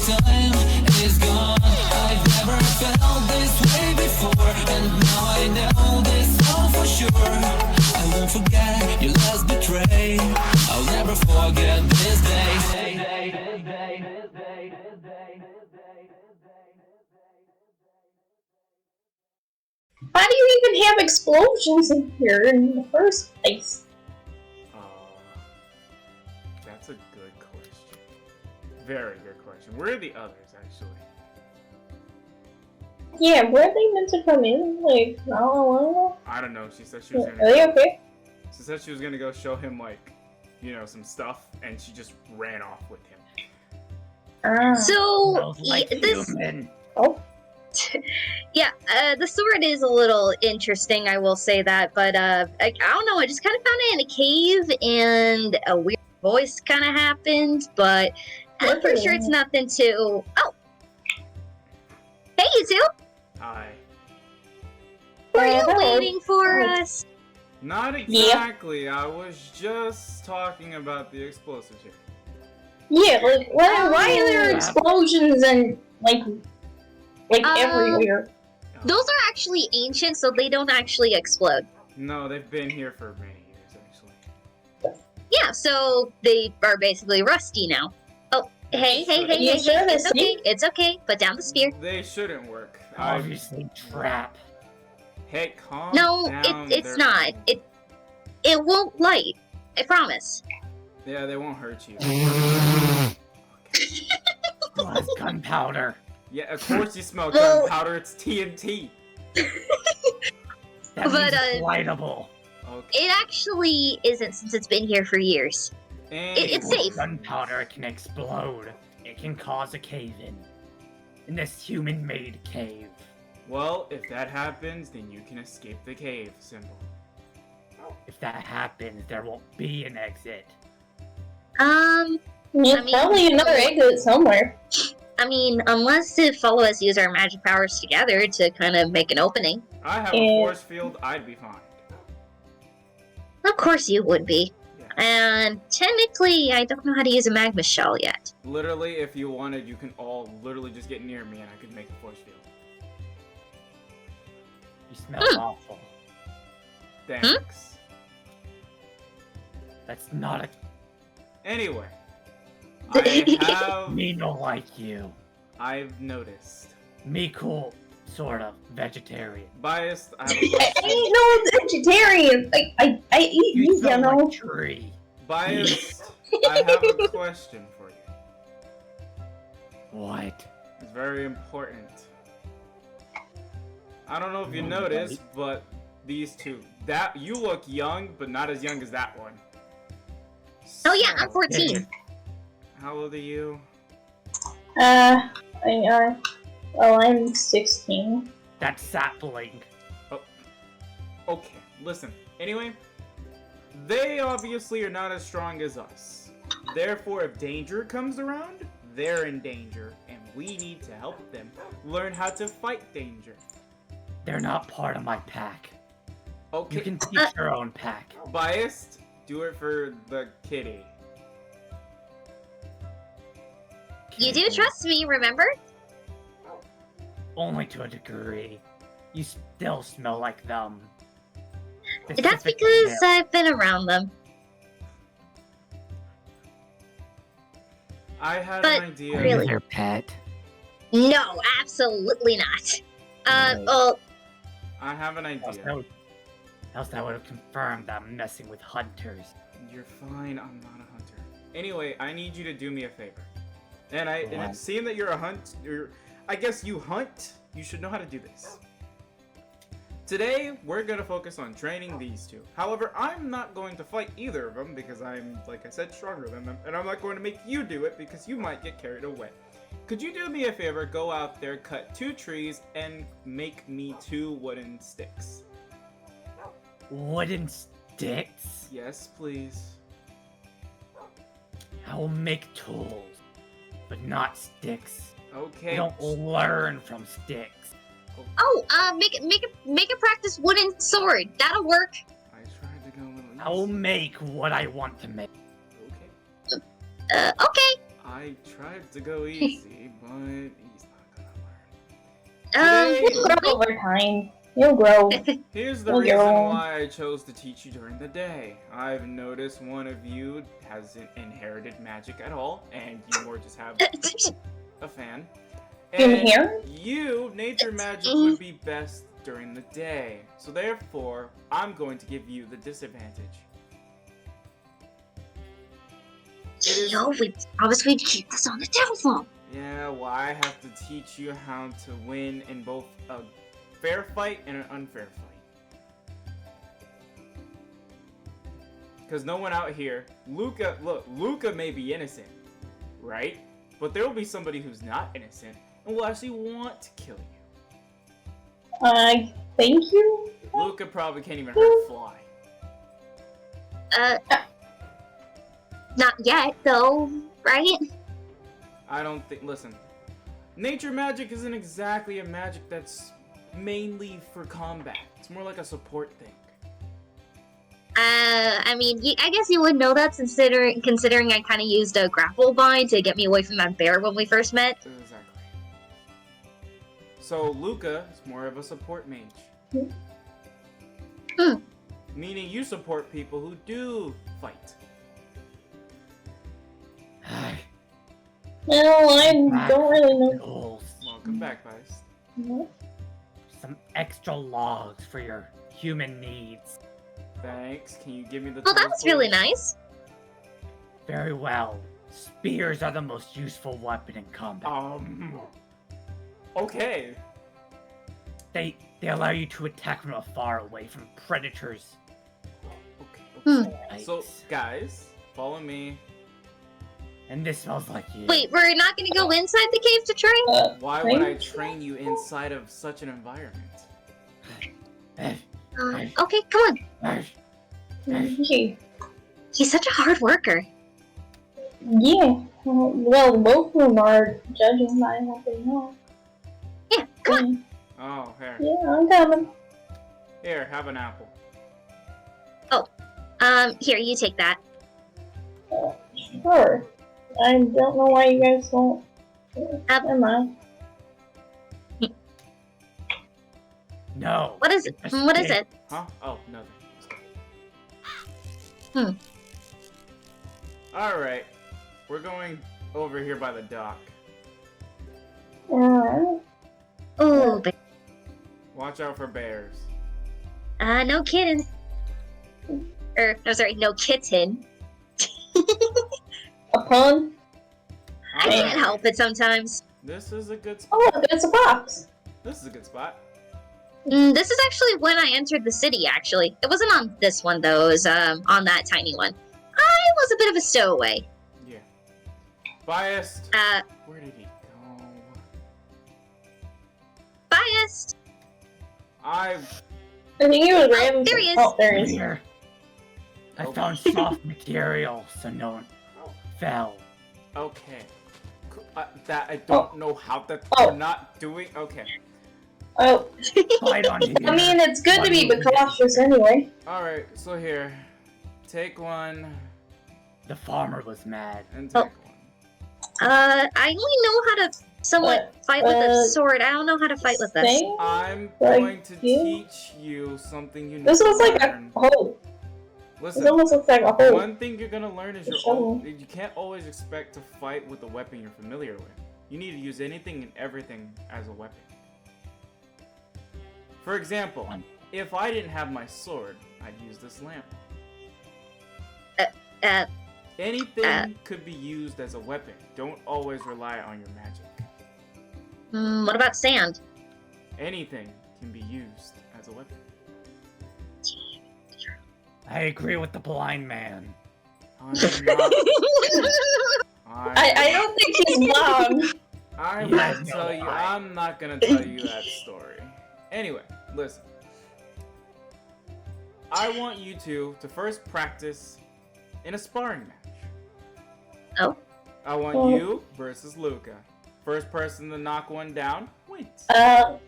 time is gone. I've never felt this way before, and now I know this all for sure. I won't forget your last betray. I'll never forget this day. How do you even have explosions in here in the first place? That's a good question. Very good question. Where are the others, actually? Yeah, were they meant to come in? Like, not alone? I don't know. She said she was gonna. Are they okay? She said she was gonna go show him, like, you know, some stuff, and she just ran off with him. So, Like this... human. Oh. Yeah, the sword is a little interesting, I will say that, but I don't know, I just kind of found it in a cave, and a weird voice kind of happened, but I'm pretty sure it's nothing to... Oh! Hey, you two! Hi. Were you Hello. waiting for us? Not exactly. I was just talking about the explosives here. Yeah, like, why are there explosions and, like everywhere? Those are actually ancient, so they don't actually explode. No, they've been here for many years, actually. Yeah, so they are basically rusty now. Oh, hey, it's okay. Put down the spear. They shouldn't work. Obviously trap. Hey, calm No, down. it's not. It won't light. I promise. Yeah, they won't hurt you. Well, it's gunpowder. Yeah, of course you smell gunpowder. It's TNT. That But, means it's lightable. Okay. It actually isn't, since it's been here for years. It's safe. Gunpowder can explode. It can cause a cave-in. In this human-made cave. Well, if that happens, then you can escape the cave symbol. If that happens, there won't be an exit. Probably another exit somewhere. I mean, unless the followers use our magic powers together to kind of make an opening. I have a force field, I'd be fine. Of course you would be. Yeah. And technically, I don't know how to use a magma shell yet. Literally, if you wanted, you can all literally just get near me and I could make a force field. You smell awful. Thanks. That's not a... Anyway. I have... Me no like you. I've noticed. Me cool. Sort of. Vegetarian. Biased, I have a I question. ain't no vegetarian. I eat meat, you smell know. like tree. Biased, I have a question for you. What? It's very important. I don't know if you noticed, but these two. That you look young, but not as young as that one. Oh yeah, I'm 14. How old are you? I'm 16. That's sapling. Oh. Okay, listen. Anyway, they obviously are not as strong as us. Therefore, if danger comes around, they're in danger, and we need to help them learn how to fight danger. They're not part of my pack. Okay. You can teach your own pack. Biased, do it for the kitty. You do trust me, remember? Only to a degree. You still smell like them. That's Specifically because them. I've been around them. I had But an idea. really- Their pet. No, absolutely not. Well, I have an idea. Else that would have confirmed that I'm messing with hunters. You're fine, I'm not a hunter. Anyway, I need you to do me a favor. And seeing that you're a I guess you hunt, you should know how to do this. Today, we're gonna focus on training these two. However, I'm not going to fight either of them because I'm, like I said, stronger than them. And I'm not going to make you do it because you might get carried away. Could you do me a favor, go out there, cut 2 trees, and make me 2 wooden sticks? Wooden sticks? Yes, please. I will make tools, but not sticks. Okay. You don't learn from sticks. make a practice wooden sword. That'll work. I tried to go a little I will easy. make what I want to make. Okay. Okay. I tried to go easy, but he's not gonna learn. You'll grow over time. You'll grow. Here's the Oh, reason girl. why I chose to teach you during the day. I've noticed one of you hasn't inherited magic at all, and you more just have a fan. In And here? you, nature magic would be best during the day. So therefore, I'm going to give you the disadvantage. It is... Yo, we promised we'd keep this on the telephone. Yeah, well, I have to teach you how to win in both a fair fight and an unfair fight. Because no one out here... Luka, look, Luka may be innocent, right? But there will be somebody who's not innocent and will actually want to kill you. Thank you? Luka probably can't even hurt a fly. Not yet, though, right? I don't think... Listen. Nature magic isn't exactly a magic that's mainly for combat. It's more like a support thing. I mean, I guess you would know that considering I kind of used a grapple bind to get me away from that bear when we first met. Exactly. So Luka is more of a support mage. Hmm. Meaning you support people who do fight. Well, I don't really know. Goals. Welcome back, Biast. Some extra logs for your human needs. Thanks. Can you give me the Well, that tools, was really please? nice. Very well. Spears are the most useful weapon in combat. Okay. They allow you to attack from afar away from predators. Okay. So, Yikes. guys, follow me. And this smells like you. Wait, we're not gonna go inside the cave to train? Why would I train you inside of such an environment? Okay, come on. Okay. He's such a hard worker. Yeah. Well, both of them are judging by what they know. Yeah, come on. Oh, here. Yeah, I'm coming. Here, have an apple. Here, you take that. Sure. I don't know why you guys don't. Never mind. No. What is it? What is it? Huh? Oh, nothing. Hmm. Alright. We're going over here by the dock. Alright. Ooh, Watch out for bears. no kidding. No, sorry, no kitten. A pun? I can't help it sometimes. This is a good spot. Oh, look, it's a box. This is a good spot. This is actually when I entered the city, actually. It wasn't on this one, though. It was, on that tiny one. I was a bit of a stowaway. Yeah. Biast. Where did he go? Biased. I think he was random. there he is. Oh, there he is. Here. I Oh. found soft material, so no one fell. Okay. That I don't know how that Oh. we're not doing. Okay. Oh, Slide on here. I mean, it's good to be cautious anyway. Alright, so here. Take one The farmer was mad. and take one. I only know how to somewhat fight with a sword. I don't know how to fight with this. Thing? I'm Like going to you? teach you something you need This to looks like a learn. hole. This Listen, almost looks like a hole. one thing you're gonna learn is you can't always expect to fight with a weapon you're familiar with. You need to use anything and everything as a weapon. For example, if I didn't have my sword, I'd use this lamp. Anything could be used as a weapon. Don't always rely on your magic. What about sand? Anything can be used as a weapon. I agree with the blind man. I'm not, I don't think he's blind. I'm He not has no tell you. eye. I'm not gonna tell you that story. Anyway, listen. I want you to first practice in a sparring match. Oh. I want Oh. you versus Luka. First person to knock one down wins. I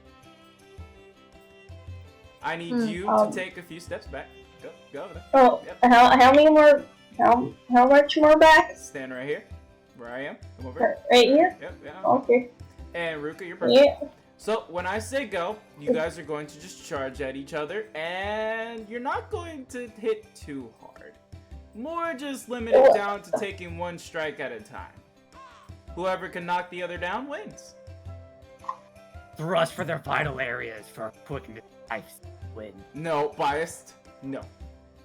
need you to take a few steps back. Go over there. Oh, Yep. how many more? How much more back? Stand right here. Where I am? Come over. Right here? Yep, yeah. Okay. And Ruka, you're perfect. Yeah. So when I say go, you guys are going to just charge at each other, and you're not going to hit too hard. More just limit it down to taking one strike at a time. Whoever can knock the other down wins. Thrust for their vital areas for a quick win. No, biased. No.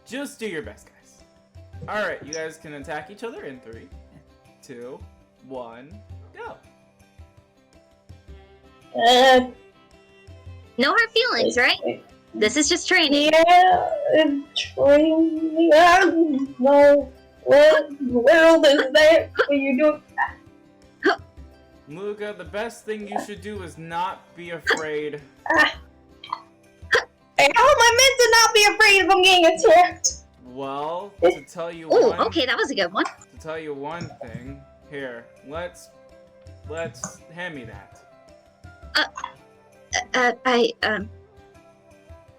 Just do your best, guys. Alright, you guys can attack each other in 3, 2, 1, go. No hard feelings, right? This is just training. Yeah, training. No. What world is that? What are you doing? Luka, the best thing you should do is not be afraid. How am I meant to not be afraid if I'm getting attacked? Well, to tell you Oh, one, okay, that was a good one. to tell you one thing, here, let's hand me that.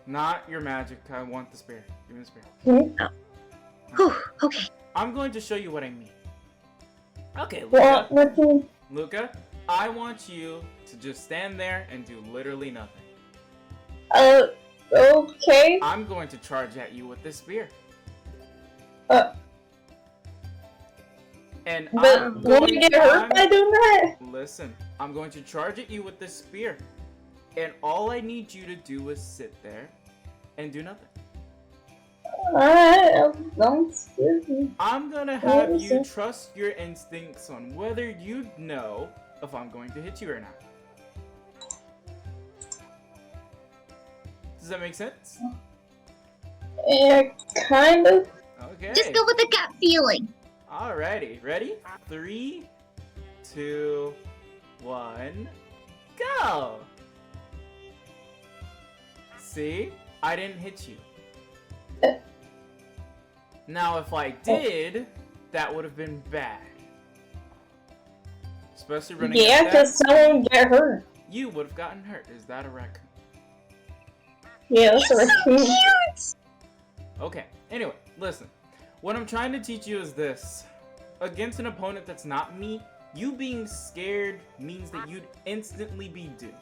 Not your magic. I want the spear. Give me the spear. Whew, okay. I'm going to show you what I mean. Okay, Luka. What do you... Luka, I want you to just stand there and do literally nothing. Okay. I'm going to charge at you with this spear. And I'm Will going you get hurt by doing that? Listen, I'm going to charge at you with this spear. And all I need you to do is sit there and do nothing. Excuse me. I'm gonna have you trust your instincts on whether you know if I'm going to hit you or not. Does that make sense? Yeah, kind of. Okay. Just go with the gut feeling. Alrighty, ready? 3, 2, 1, go! See? I didn't hit you. Now, if I did, that would have been bad. Especially running Yeah, at that, because someone get hurt. you would have gotten hurt. Is that a raccoon? Yeah, that's a raccoon. Cute! Okay, anyway, listen. What I'm trying to teach you is this. Against an opponent that's not me, you being scared means that you'd instantly be doomed.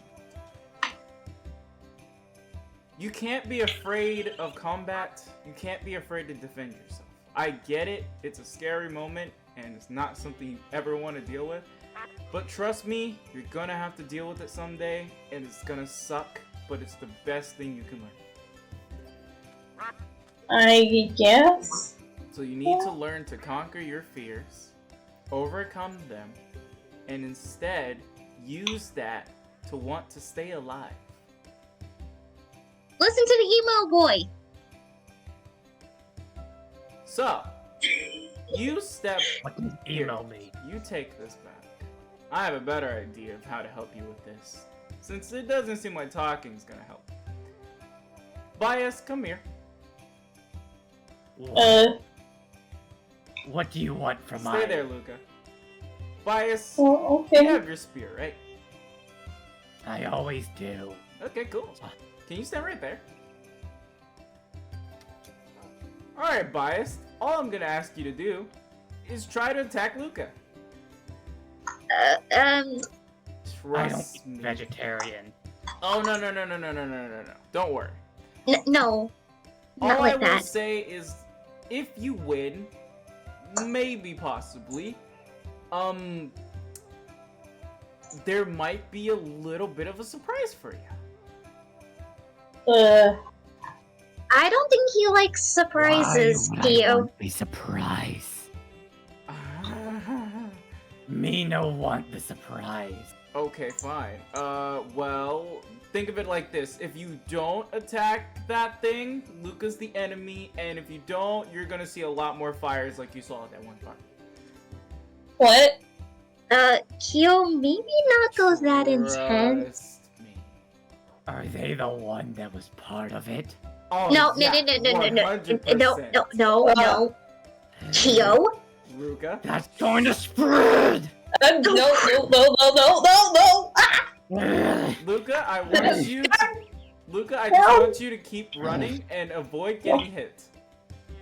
You can't be afraid of combat. You can't be afraid to defend yourself. I get it. It's a scary moment, and it's not something you ever want to deal with. But trust me, you're gonna have to deal with it someday, and it's gonna suck, but it's the best thing you can learn. I guess. So you need to learn to conquer your fears, overcome them, and instead use that to want to stay alive. Listen to the emo boy. So, you step What does emo mean? You take this back. I have a better idea of how to help you with this, since it doesn't seem like talking's gonna help. Bias, come here. What do you want from Stay there, Luka. Bias, Oh, you okay. have your spear, right? I always do. Okay, cool. Can you stand right there? Alright, Bias. All I'm gonna ask you to do is try to attack Luka. I don't Trust eat me. vegetarian. Oh, no. Don't worry. No. All Not like I will that. say is, if you win, maybe possibly, there might be a little bit of a surprise for you. I don't think he likes surprises, Kyo. Be surprised. Me no want the surprise. Okay, fine. Well, think of it like this. If you don't attack that thing, Luka's the enemy, and if you don't, you're gonna see a lot more fires like you saw at that one fire. What? Kyo, maybe not go that intense. Trust me. Are they the one that was part of it? Oh, No, yeah, no. Kyo? Ruka. That's going to spread! No. Luka, I want you to... Luka, I just want you to keep running and avoid getting hit.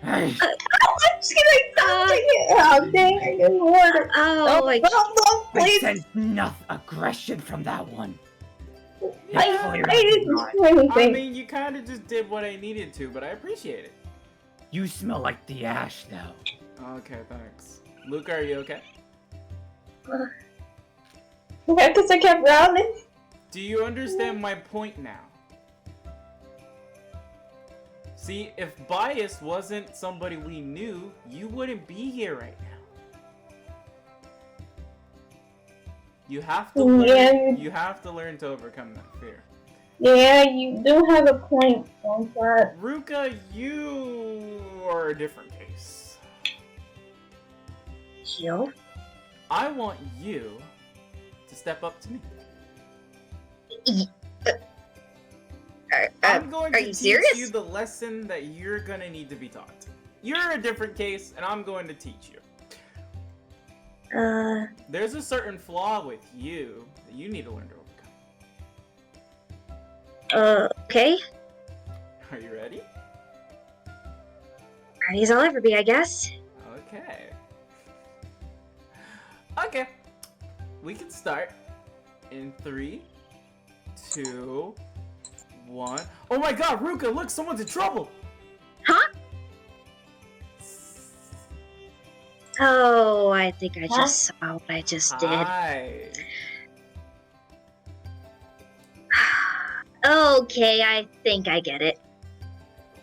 I'm just gonna touch it. Oh, dang, I didn't want it. Oh, No, I no, I please. sense enough aggression from that one. I didn't do anything. I mean, you kind of just did what I needed to, but I appreciate it. You smell like the ash, though. Okay, thanks. Luka, are you okay? Yeah, because I kept running. Do you understand my point now? See, if Biast wasn't somebody we knew, you wouldn't be here right now. You have to learn, Yeah. you have to learn to overcome that fear. Yeah, you do have a point on that. Ruka, you are a different case. Yo. I want you to step up to me. I'm going to are you teach serious? you the lesson that you're gonna need to be taught. You're a different case, and I'm going to teach you. There's a certain flaw with you that you need to learn to overcome. Okay. Are you ready? Ready as I'll ever be, I guess. Okay. Okay. We can start in 3, 2, 1. Oh my god, Ruka, look, someone's in trouble! Huh? Oh, I think I just saw what I just did. Hi. Okay, I think I get it.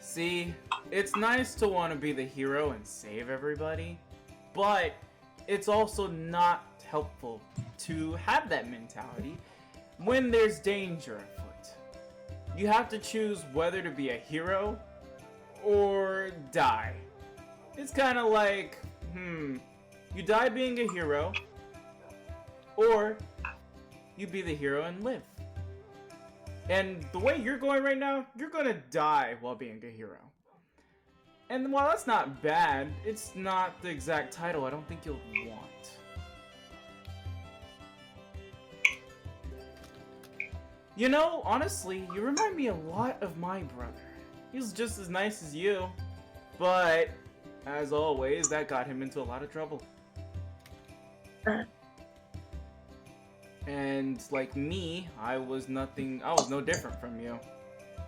See, it's nice to want to be the hero and save everybody, but it's also not helpful to have that mentality when there's danger afoot. You have to choose whether to be a hero or die. It's kind of like, you die being a hero, or you be the hero and live. And the way you're going right now, you're gonna die while being a hero. And while that's not bad, it's not the exact title I don't think you'll want. You know, honestly, you remind me a lot of my brother. He's just as nice as you, but as always, that got him into a lot of trouble. And like me, I was no different from you.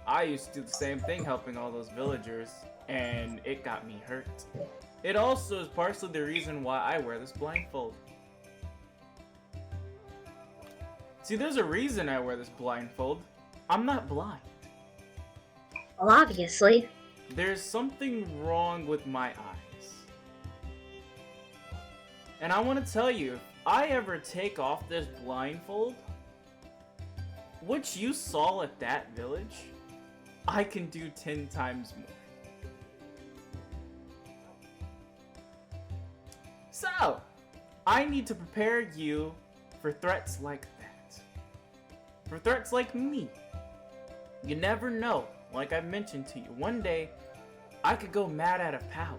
I used to do the same thing helping all those villagers, and it got me hurt. It also is partially the reason why I wear this blindfold. See, there's a reason I wear this blindfold. I'm not blind. Well, obviously. There's something wrong with my eyes. And I want to tell you, if I ever take off this blindfold, what you saw at that village, I can do 10 times more. So, I need to prepare you for threats like that. For threats like me. You never know. Like I mentioned to you, one day, I could go mad out of power.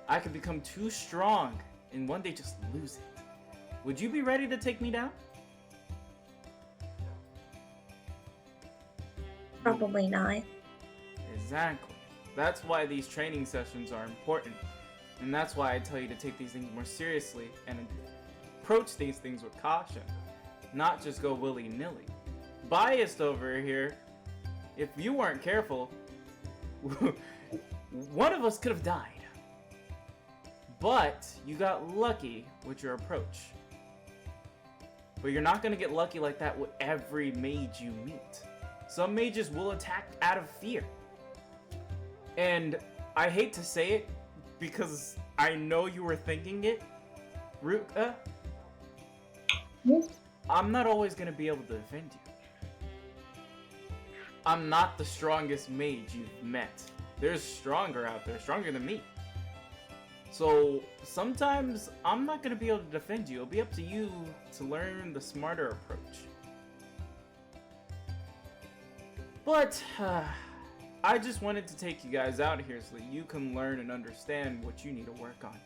I could become too strong and one day just lose it. Would you be ready to take me down? Probably not. Exactly. That's why these training sessions are important. And that's why I tell you to take these things more seriously and approach these things with caution. Not just go willy-nilly. Biast over here, if you weren't careful, one of us could have died. But you got lucky with your approach. But you're not going to get lucky like that with every mage you meet. Some mages will attack out of fear. And I hate to say it, because I know you were thinking it, Ruka, I'm not always going to be able to defend you. I'm not the strongest mage you've met. There's stronger out there, stronger than me. So sometimes I'm not going to be able to defend you. It'll be up to you to learn the smarter approach. But I just wanted to take you guys out here so that you can learn and understand what you need to work on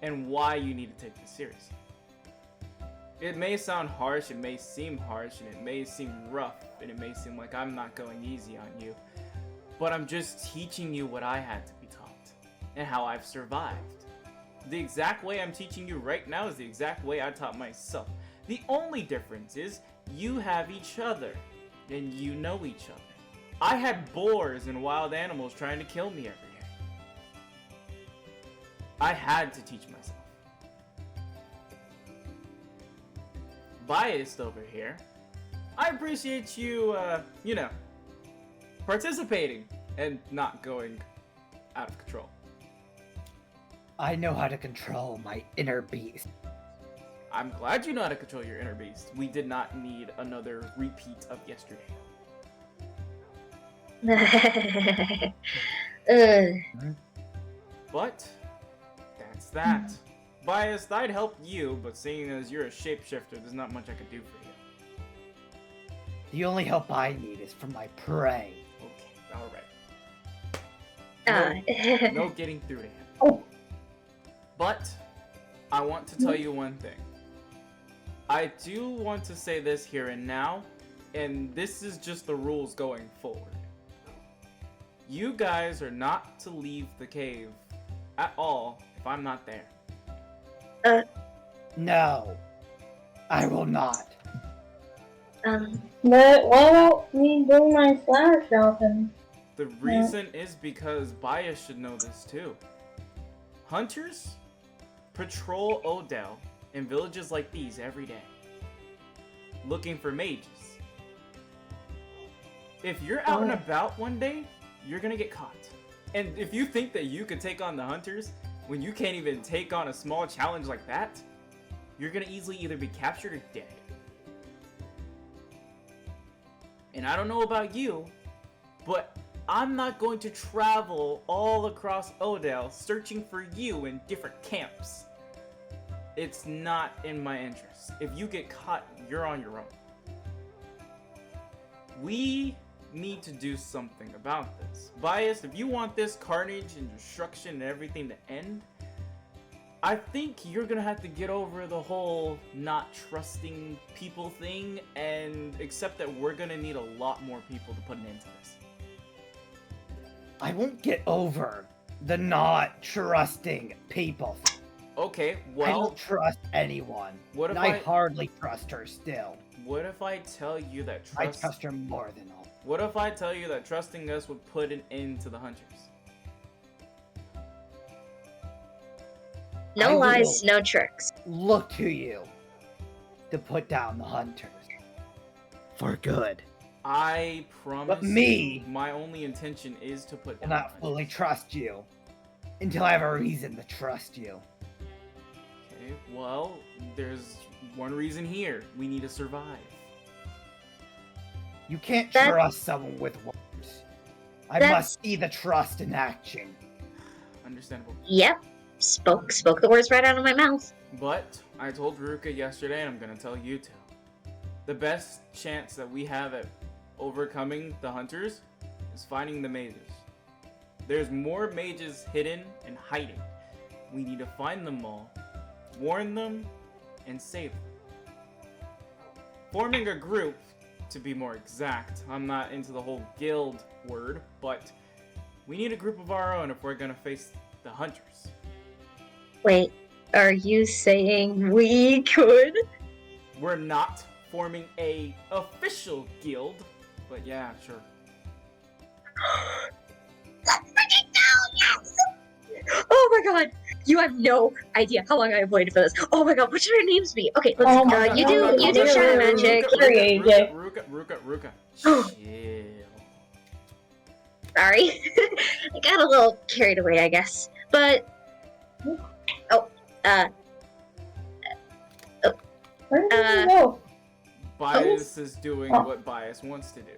and why you need to take this seriously. It may sound harsh, it may seem harsh, and it may seem rough, and it may seem like I'm not going easy on you. But I'm just teaching you what I had to be taught, and how I've survived. The exact way I'm teaching you right now is the exact way I taught myself. The only difference is, you have each other, and you know each other. I had boars and wild animals trying to kill me every day. I had to teach myself. Biast over here, I appreciate you, participating and not going out of control. I know how to control my inner beast. I'm glad you know how to control your inner beast. We did not need another repeat of yesterday. But that's that. Biast, I'd help you, but seeing as you're a shapeshifter, there's not much I could do for you. The only help I need is from my prey. Okay, alright. No getting through to him. Oh. But I want to tell you one thing. I do want to say this here and now, and this is just the rules going forward. You guys are not to leave the cave at all if I'm not there. No, I will not. But why don't we do my flower shopping? The reason is because Biast should know this too. Hunters patrol Odell in villages like these every day, looking for mages. If you're out and about one day, you're gonna get caught. And if you think that you could take on the hunters when you can't even take on a small challenge like that, you're gonna easily either be captured or dead. And I don't know about you, but I'm not going to travel all across Odell searching for you in different camps. It's not in my interest. If you get caught, you're on your own. We need to do something about this. Biast, if you want this carnage and destruction and everything to end, I think you're gonna have to get over the whole not trusting people thing and accept that we're gonna need a lot more people to put an end to this. I won't get over the not trusting people. Okay, I well, don't trust anyone. What if and I I- hardly trust her still. what if I tell you that I trust her more than all. What if I tell you that trusting us would put an end to the hunters? No I lies, will no tricks. look to you to put down the hunters. For good. I promise. But me- my only intention is to put I down will not the fully hunters. trust you until I have a reason to trust you. Okay, well, there's one reason here. We need to survive. You can't That- trust someone with words. I That's- must see the trust in action. Understandable. Yep. Spoke the words right out of my mouth. But I told Ruka yesterday, and I'm gonna tell you too. The best chance that we have at overcoming the hunters is finding the mages. There's more mages hidden and hiding. We need to find them all, warn them, and save them. Forming a group, to be more exact. I'm not into the whole guild word, but we need a group of our own if we're gonna face the hunters. Wait, are you saying we could? We're not forming a official guild, but yeah, sure. Let's freaking go! Yes! Oh my god! You have no idea how long I've waited for this. Oh my god, what should our names be? Okay, let's. Oh my you God, do shadow magic. Ruka. Oh. Chill. Sorry, I got a little carried away, I guess. But Where did you go? Bias is doing what Bias wants to do.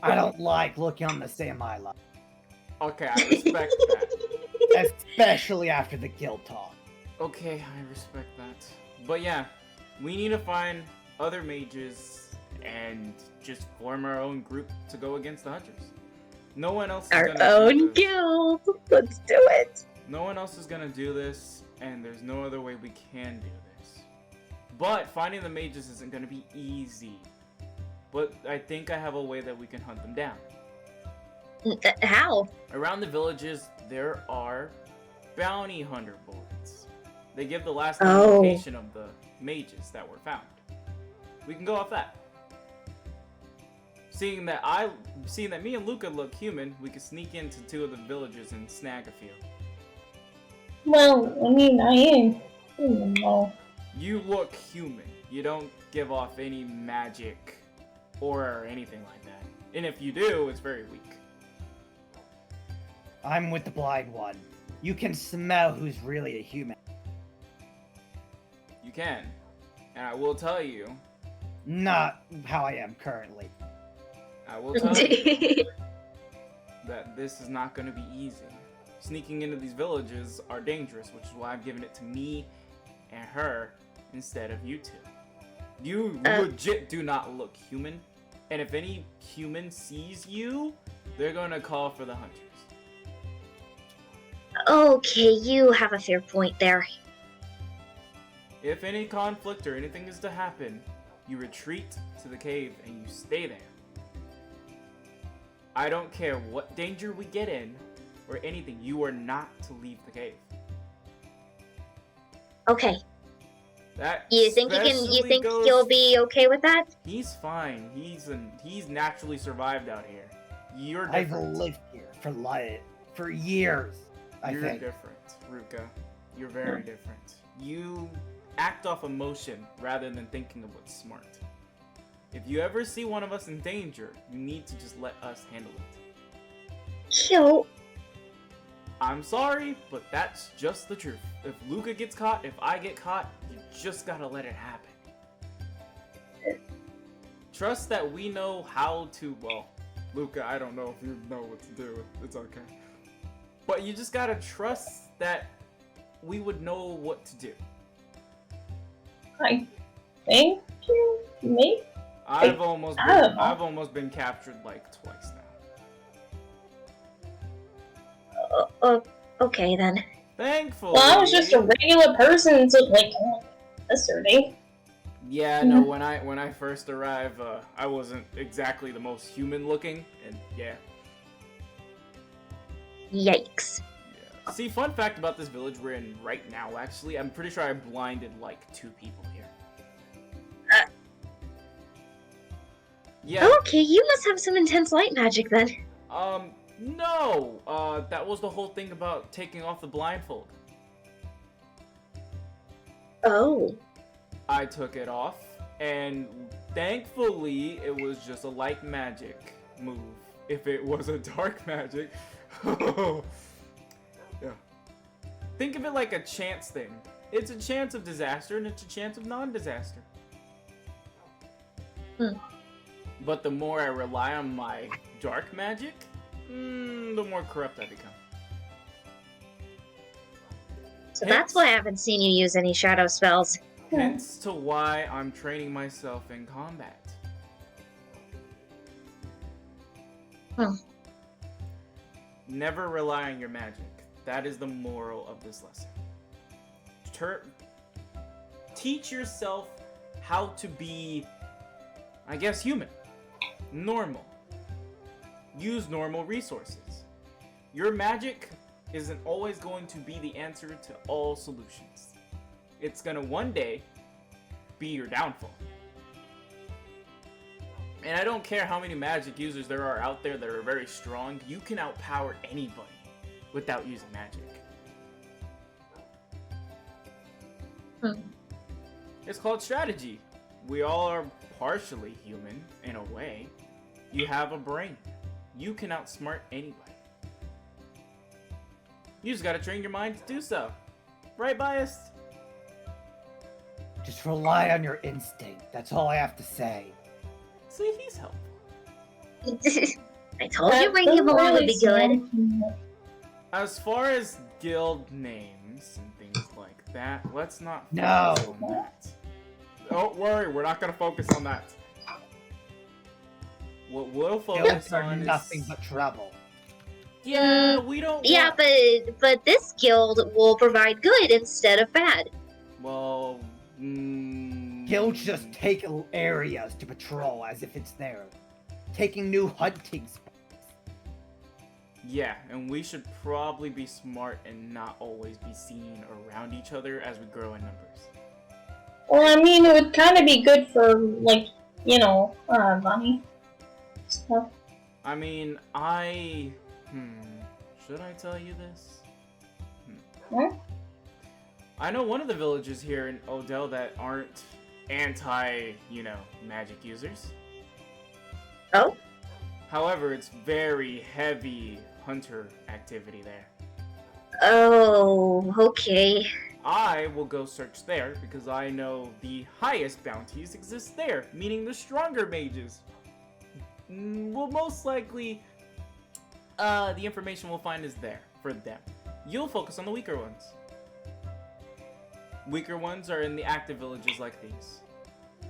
I don't like looking on the same eye line, Okay, I respect that. especially after the guild talk. Okay, I respect that. But yeah, we need to find other mages and just form our own group to go against the hunters. No one else is our gonna do own this. guild. Let's do it. No one else is gonna do this, and there's no other way we can do this. But finding the mages isn't gonna be easy. But I think I have a way that we can hunt them down. How? Around the villages, there are bounty hunter boards. They give the last known Oh. location of the mages that were found. We can go off that. Seeing that me and Luka look human, we can sneak into 2 of the villages and snag a few. Well, I mean, I am human, though. You look human. You don't give off any magic or anything like that. And if you do, it's very weak. I'm with the blind one. You can smell who's really a human. You can. And I will tell you, Not how I am currently. I will tell you that this is not going to be easy. Sneaking into these villages are dangerous, which is why I've given it to me and her instead of you 2. You legit do not look human, and if any human sees you, they're going to call for the hunters. Okay, you have a fair point there. If any conflict or anything is to happen, you retreat to the cave and you stay there. I don't care what danger we get in or anything, you are not to leave the cave. Okay. That You think especially goes- you'll be okay with that? He's fine. He's naturally survived out here. You're I've different. lived here for years. You're I think. different, Ruka. You're very different. You act off emotion rather than thinking of what's smart. If you ever see one of us in danger, you need to just let us handle it. Yo, I'm sorry, but that's just the truth. If Luka gets caught, if I get caught, you just gotta let it happen. Trust that we know how to, well, Luka, I don't know if you know what to do. It's okay. But you just gotta trust that we would know what to do. I think you may. I've I almost been captured like twice now. okay then. Thankfully. Well, I was just a regular person until like yesterday. Yeah, no. When I first arrived, I wasn't exactly the most human looking, and yeah. Yikes. Yeah. See, fun fact about this village we're in right now. Actually, I'm pretty sure I blinded like 2 people here. Yeah. Okay, you must have some intense light magic then. No. That was the whole thing about taking off the blindfold. Oh. I took it off, and thankfully, it was just a light magic move. If it was a dark magic, yeah. Think of it like a chance thing. It's a chance of disaster, and it's a chance of non-disaster. But the more I rely on my dark magic, the more corrupt I become. So that's why I haven't seen you use any shadow spells. Hence to why I'm training myself in combat. Never rely on your magic. That is the moral of this lesson. Teach yourself how to be, I guess, human. Normal. Use normal resources. Your magic isn't always going to be the answer to all solutions. It's gonna one day be your downfall. And I don't care how many magic users there are out there that are very strong, you can outpower anybody without using magic. It's called strategy. We all are partially human, in a way. You have a brain. You can outsmart anybody. You just gotta train your mind to do so. Right, Biast? Just rely on your instinct. That's all I have to say. See, he's helpful. I told you bringing him along would be good. As far as guild names and things like that, let's not No. focus on that. Don't worry, we're not gonna focus on that. What we'll focus Guilds are on nothing is... but trouble. Yeah, we don't Yeah, want... but this guild will provide good instead of bad. Well... Guilds just take areas to patrol as if it's theirs. Taking new hunting spots. Yeah, and we should probably be smart and not always be seen around each other as we grow in numbers. Well, I mean, it would kind of be good for, like, you know, money stuff. I mean, should I tell you this? What? I know one of the villages here in Odell that aren't magic users. Oh? However, it's very heavy hunter activity there. Oh, okay. I will go search there because I know the highest bounties exist there, meaning the stronger mages will most likely, the information we'll find is there for them. You'll focus on the weaker ones. Weaker ones are in the active villages like these.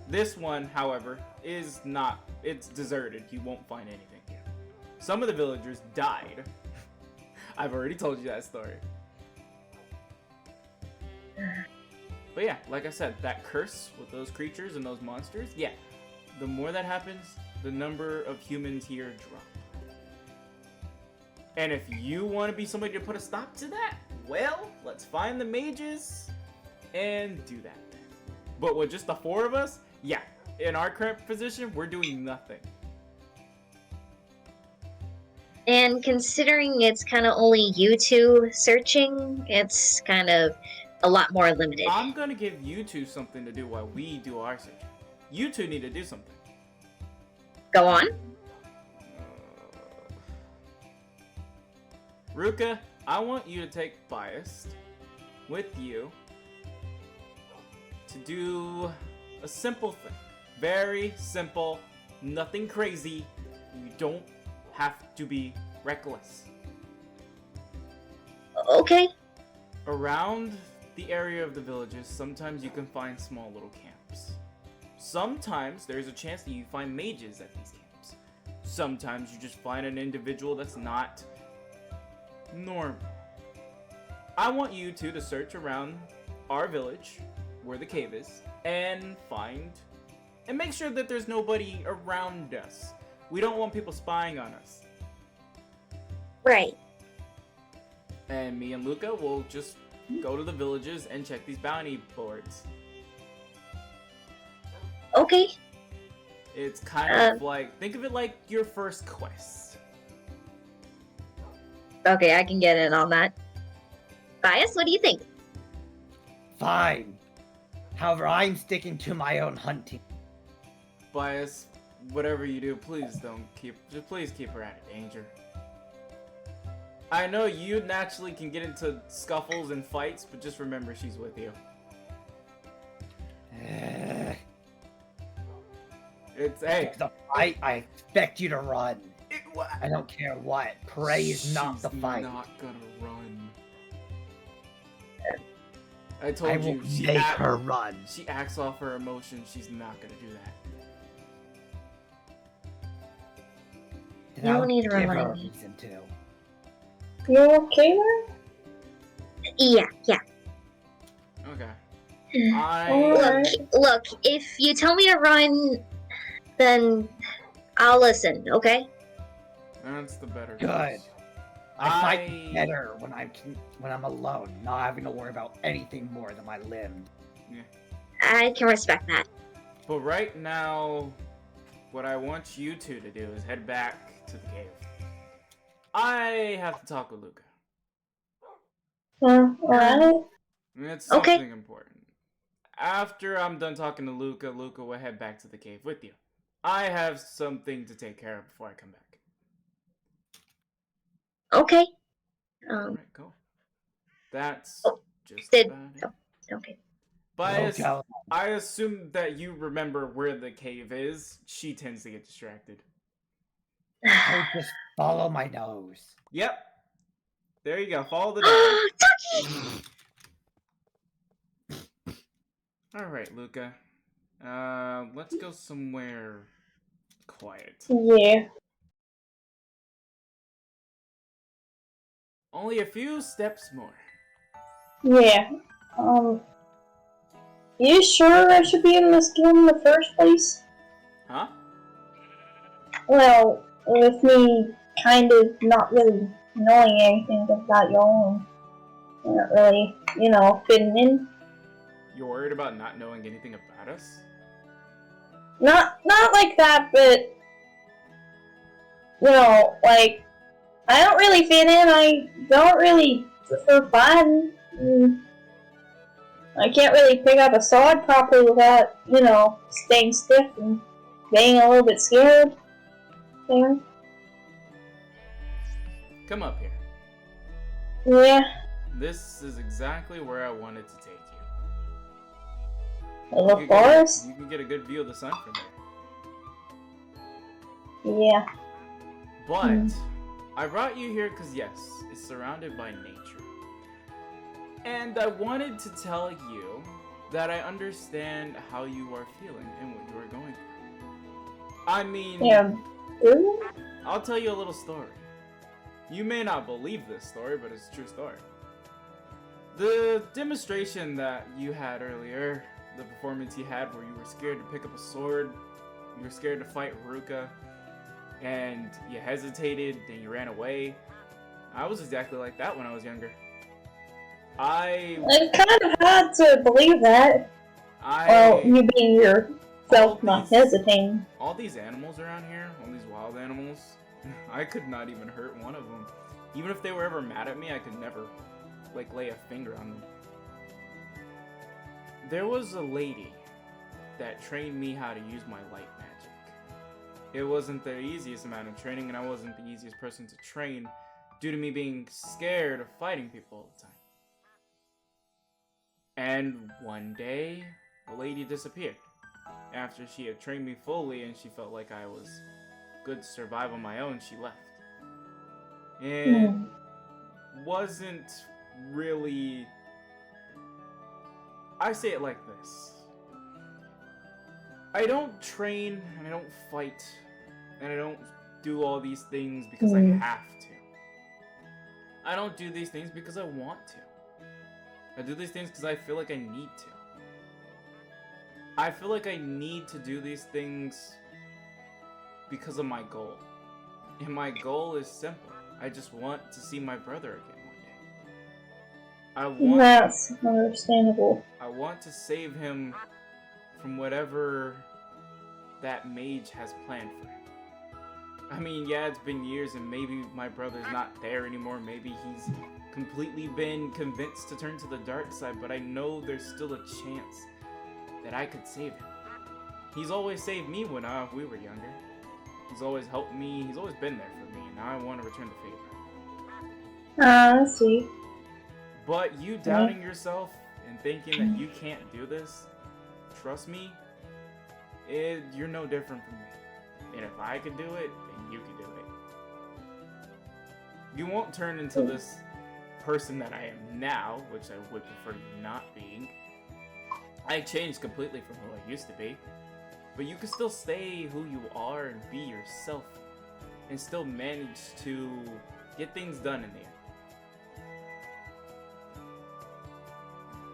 This one, however, is not. It's deserted. You won't find anything here. Some of the villagers died. I've already told you that story. But yeah, like I said, that curse with those creatures and those monsters, yeah. The more that happens, the number of humans here drop. And if you want to be somebody to put a stop to that, well, let's find the mages and do that. But with just the 4 of us, yeah, in our current position, we're doing nothing. And considering it's kind of only you two searching, it's kind of a lot more limited. I'm gonna give you two something to do while we do our searching. You two need to do something. Go on. Ruka, I want you to take Biast with you to do a simple thing. Very simple, nothing crazy. You don't have to be reckless. Okay. Around the area of the villages, sometimes you can find small little camps. Sometimes there's a chance that you find mages at these camps. Sometimes you just find an individual that's not normal. I want you two to search around our village, where the cave is, and make sure that there's nobody around us. We don't want people spying on us. Right. And me and Luka will just go to the villages and check these bounty boards. Okay. It's kind of like, think of it like your first quest. Okay, I can get in on that. Bias, what do you think? Fine. However, I'm sticking to my own hunting. Bias, whatever you do, please keep her out of danger. I know you naturally can get into scuffles and fights, but just remember she's with you. It's, hey. The fight, I expect you to run. I don't care what. Prey is not the fight. She's not gonna run. I told I you, will make her run. She acts off her emotions. She's not gonna do that. And You I'll don't need to give her remind a me. reason to. You okay there? Yeah. Okay. Look, if you tell me to run, then I'll listen, okay? That's the better. Good. choice. I fight better when I'm alone, not having to worry about anything more than my limbs. Yeah. I can respect that. But right now, what I want you two to do is head back to the cave. I have to talk with Luka. Alright. It's Okay. something important. After I'm done talking to Luka, Luka will head back to the cave with you. I have something to take care of before I come back. Okay. Alright, cool. That's just did- about it. Okay. Bias, No, I assume that you remember where the cave is. She tends to get distracted. I'll just follow my nose. Yep. There you go. Follow the dog. Ducky! Alright, Luka. Let's go somewhere quiet. Yeah. Only a few steps more. Yeah. You sure I should be in this game in the first place? Huh? Well, with me kind of not really knowing anything about your own. Not really, fitting in. You're worried about not knowing anything about us? Not like that, but like I don't really fit in. I don't really prefer fighting. I can't really pick up a sword properly without, staying stiff and being a little bit scared. There. Come up here. Yeah. This is exactly where I wanted to take you. The forest? You can get a good view of the sun from there. Yeah. But I brought you here because yes, it's surrounded by nature. And I wanted to tell you that I understand how you are feeling and what you are going through. I mean, Yeah. I'll tell you a little story. You may not believe this story, but it's a true story. The demonstration that you had earlier, the performance you had where you were scared to pick up a sword, you were scared to fight Ruka, and you hesitated, then you ran away. I was exactly like that when I was younger. I kind of had to believe that. Well, you being yourself not hesitating. All these animals around here, all these wild animals, I could not even hurt one of them. Even if they were ever mad at me, I could never, lay a finger on them. There was a lady that trained me how to use my light magic. It wasn't the easiest amount of training, and I wasn't the easiest person to train due to me being scared of fighting people all the time. And one day, the lady disappeared. After she had trained me fully and she felt like I was good to survive on my own, she left. It wasn't really... I say it like this. I don't train, and I don't fight, and I don't do all these things because I have to. I don't do these things because I want to. I do these things because I feel like I need to. I feel like I need to do these things because of my goal. And my goal is simple. I just want to see my brother again one day. That's understandable. I want to save him from whatever that mage has planned for him. I mean, yeah, it's been years and maybe my brother's not there anymore. Maybe he's completely been convinced to turn to the dark side, but I know there's still a chance that I could save him. He's always saved me when we were younger. He's always helped me. He's always been there for me, and now I want to return the favor. I see. But you doubting yourself and thinking that you can't do this, trust me, you're no different from me. And if I could do it, then you could do it. You won't turn into this person that I am now, which I would prefer not being. I changed completely from who I used to be. But you can still stay who you are and be yourself and still manage to get things done in the end.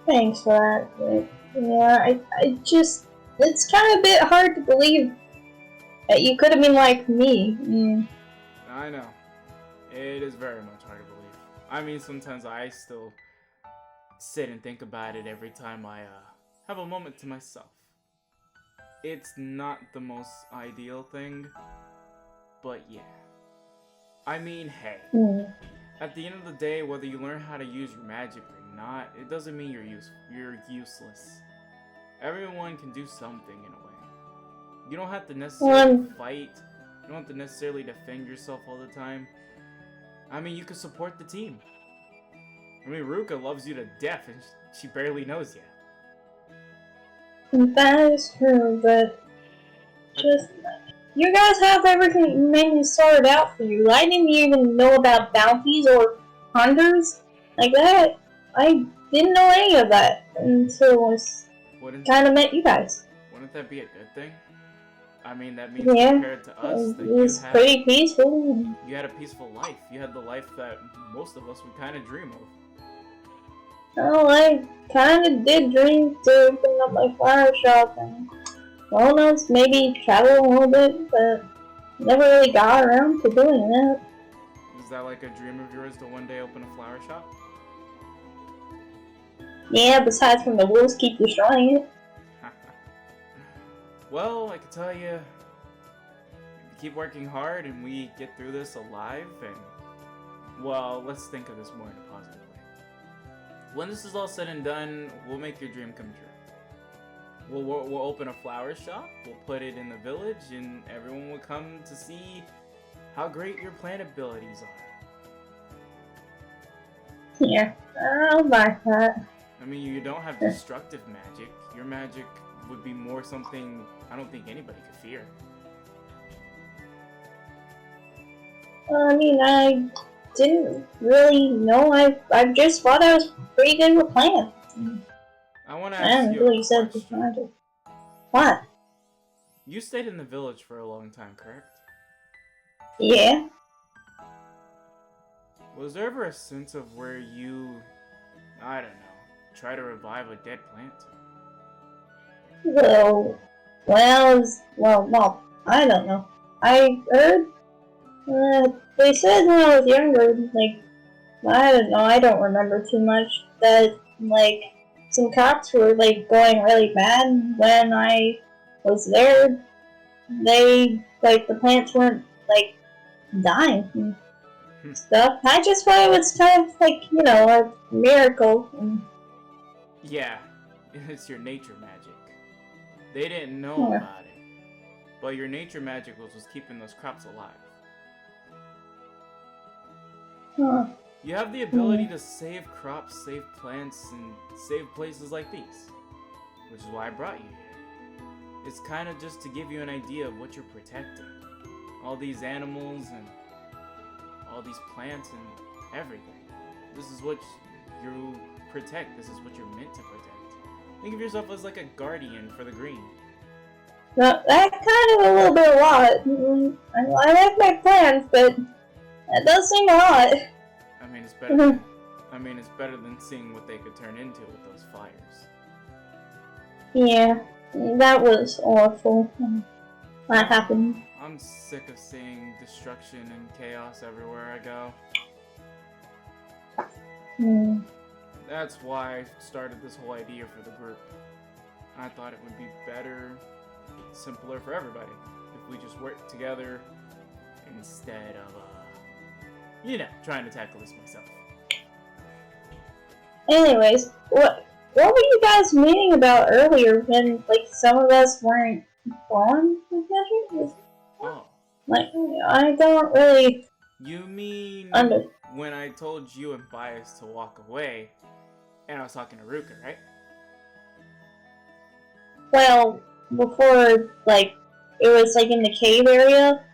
Thanks for that. But, yeah, I just... It's kind of a bit hard to believe that you could have been like me. I know. It is very much hard to believe. I mean, sometimes I still sit and think about it every time I have a moment to myself. It's not the most ideal thing, but yeah. I mean, hey. At the end of the day, whether you learn how to use your magic or not, it doesn't mean you're useless. Everyone can do something in a way. You don't have to necessarily fight. You don't have to necessarily defend yourself all the time. I mean, you can support the team. I mean, Ruka loves you to death and she barely knows you. That is true, but just... You guys have everything mainly sorted out for you. I didn't even know about bounties or hunters like that. I didn't know any of that until I kind of met you guys. Wouldn't that be a good thing? I mean, that means compared to us, that it was pretty peaceful. You had a peaceful life. You had the life that most of us would kind of dream of. Oh, I kind of did dream to open up my flower shop and, well, knows, maybe travel a little bit, but never really got around to doing that. Is that like a dream of yours to one day open a flower shop? Yeah, besides when the wolves keep destroying it. Well, I can tell you, if we keep working hard and we get through this alive, and, well, let's think of this more in a positive way. When this is all said and done, we'll make your dream come true. We'll open a flower shop, we'll put it in the village, and everyone will come to see how great your plant abilities are. Yeah, I'll buy that. I mean, you don't have destructive magic. Your magic would be more something I don't think anybody could fear. I mean, I didn't really know. I just thought I was pretty good with plants. I want to I ask haven't you really a said question. magic. What? You stayed in the village for a long time, correct? Yeah. Was there ever a sense of where you, I don't know, try to revive a dead plant? Well, I don't know. I heard, they said when I was younger, like, I don't know, I don't remember too much, that, like, some crops were, like, going really bad when I was there. They, like, the plants weren't, like, dying and stuff. I just thought it was kind of, like, you know, a miracle. Yeah, it's your nature magic. They didn't know about it, but your nature magic was keeping those crops alive. You have the ability to save crops, save plants, and save places like these, which is why I brought you here. It's kind of just to give you an idea of what you're protecting. All these animals and all these plants and everything. This is what you protect. This is what you're meant to protect. Think of yourself as like a guardian for the green. Now, that's kind of a little bit a lot. I like my plants, but that does seem a lot. I mean, it's better than, it's better than seeing what they could turn into with those fires. Yeah, that was awful. That happened. I'm sick of seeing destruction and chaos everywhere I go. That's why I started this whole idea for the group. I thought it would be better, simpler for everybody if we just worked together instead of, trying to tackle this myself. Anyways, what were you guys meaning about earlier when, like, some of us weren't born with magic? Oh. Like, I don't really... You mean when I told you and Biast to walk away, and I was talking to Ruka, right? Well, before, like, it was, like, in the cave area.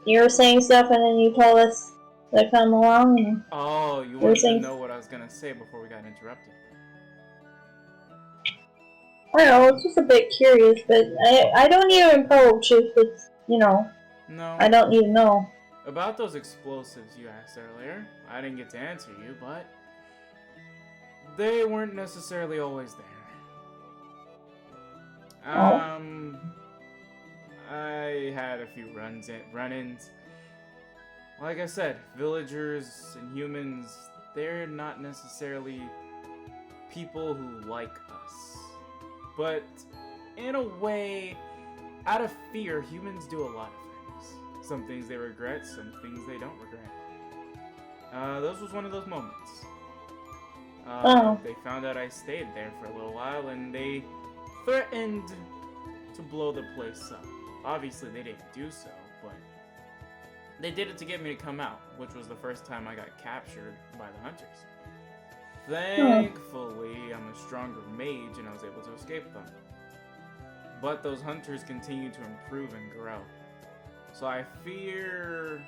You were saying stuff and then you told us to come along and... Oh, you wanted to know what I was gonna say before we got interrupted. I don't know, I was just a bit curious, but I don't even approach if it's, No. I don't even know. About those explosives you asked earlier, I didn't get to answer you, but they weren't necessarily always there. I had a few run-ins. Like I said, villagers and humans, they're not necessarily people who like us. But in a way, out of fear, humans do a lot of things. Some things they regret, some things they don't regret. This was one of those moments. They found out I stayed there for a little while, and they threatened to blow the place up. Obviously, they didn't do so, but they did it to get me to come out, which was the first time I got captured by the hunters. Thankfully, I'm a stronger mage, and I was able to escape them. But those hunters continue to improve and grow. So I fear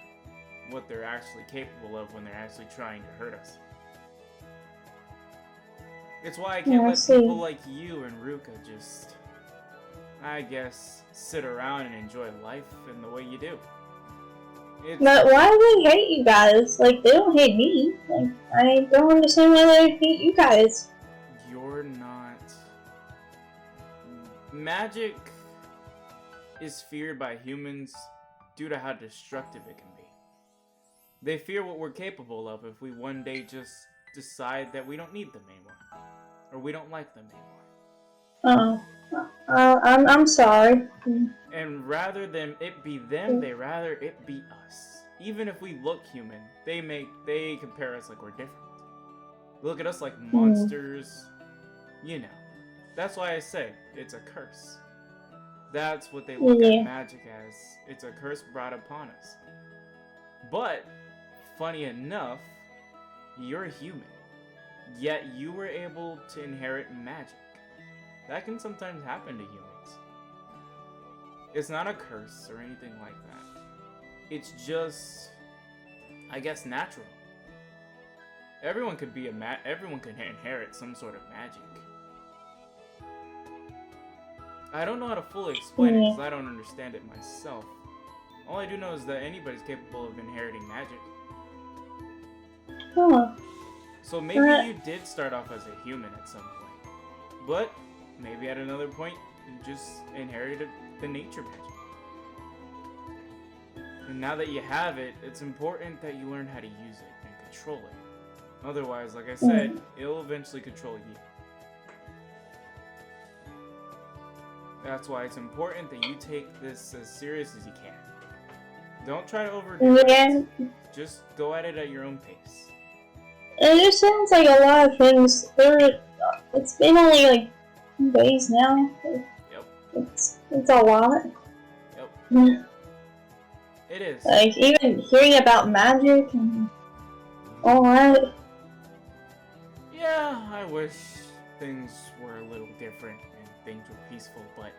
what they're actually capable of when they're actually trying to hurt us. It's why I can't let people like you and Ruka just, I guess, sit around and enjoy life in the way you do. But why do they hate you guys? Like, they don't hate me. Like, I don't understand why they hate you guys. You're not... Magic is feared by humans due to how destructive it can be. They fear what we're capable of if we one day just decide that we don't need them anymore. Or we don't like them anymore. I'm sorry. And rather than it be them, they rather it be us. Even if we look human, they compare us like we're different. Look at us like monsters. You know. That's why I say it's a curse. That's what they look at magic as. It's a curse brought upon us. But, funny enough, you're human. Yet you were able to inherit magic. That can sometimes happen to humans. It's not a curse or anything like that. It's just, I guess, natural. Everyone could be everyone can inherit some sort of magic. I don't know how to fully explain it because I don't understand it myself. All I do know is that anybody's capable of inheriting magic. Huh. So maybe you did start off as a human at some point. But maybe at another point you just inherited the nature magic. And now that you have it, it's important that you learn how to use it and control it. Otherwise, like I said, it'll eventually control you. That's why it's important that you take this as serious as you can. Don't try to overdo it. Just go at it at your own pace. It just sounds like a lot of things. It's been only like 2 days now. Yep. It's a lot. Yep. It is. Like, even hearing about magic and all that. Yeah, I wish things were a little different and things were peaceful, but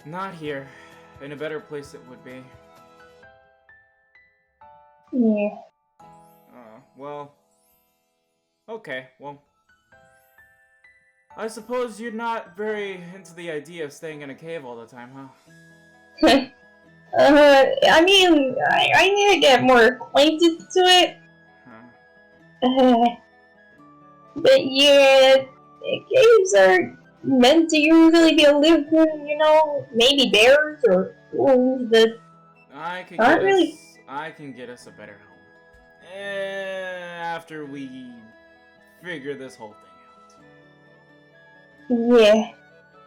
not here. In a better place it would be. Yeah. Well. Okay, well. I suppose you're not very into the idea of staying in a cave all the time, huh? I mean, I need to get more acquainted to it. But yeah, caves are meant to usually be lived in, you know, maybe bears or wolves that I can get us a better home. After we figure this whole thing out. Yeah.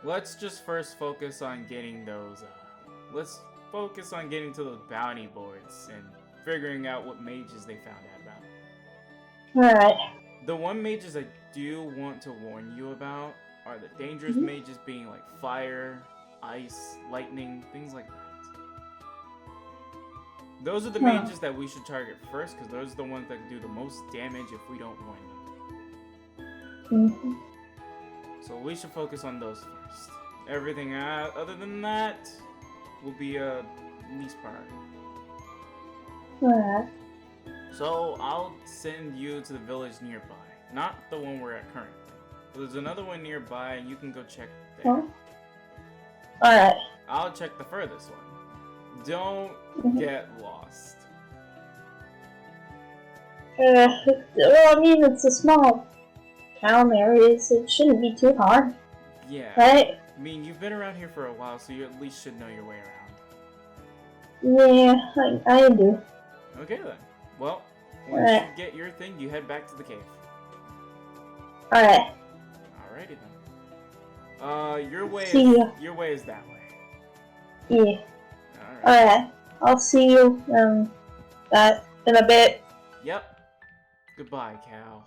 Let's just first focus on getting those, let's focus on getting to those bounty boards and figuring out what mages they found out about. Alright. The one mages I do want to warn you about are the dangerous mages being like fire, ice, lightning, things like that. Those are the mages that we should target first because those are the ones that can do the most damage if we don't warn them. So we should focus on those first. Everything other than that will be a least priority. Alright. So I'll send you to the village nearby. Not the one we're at currently. There's another one nearby and you can go check there. Alright. I'll check the furthest one. Don't get lost. Well, I mean, it's a small town area, so it shouldn't be too hard. Yeah. Right? I mean, you've been around here for a while, so you at least should know your way around. Yeah, I do. Okay then. Well, once you get your thing, you head back to the cave. Alright. Alrighty then. Your way is that way. Yeah. Alright. Alright. I'll see you in a bit. Yep. Goodbye, Cal.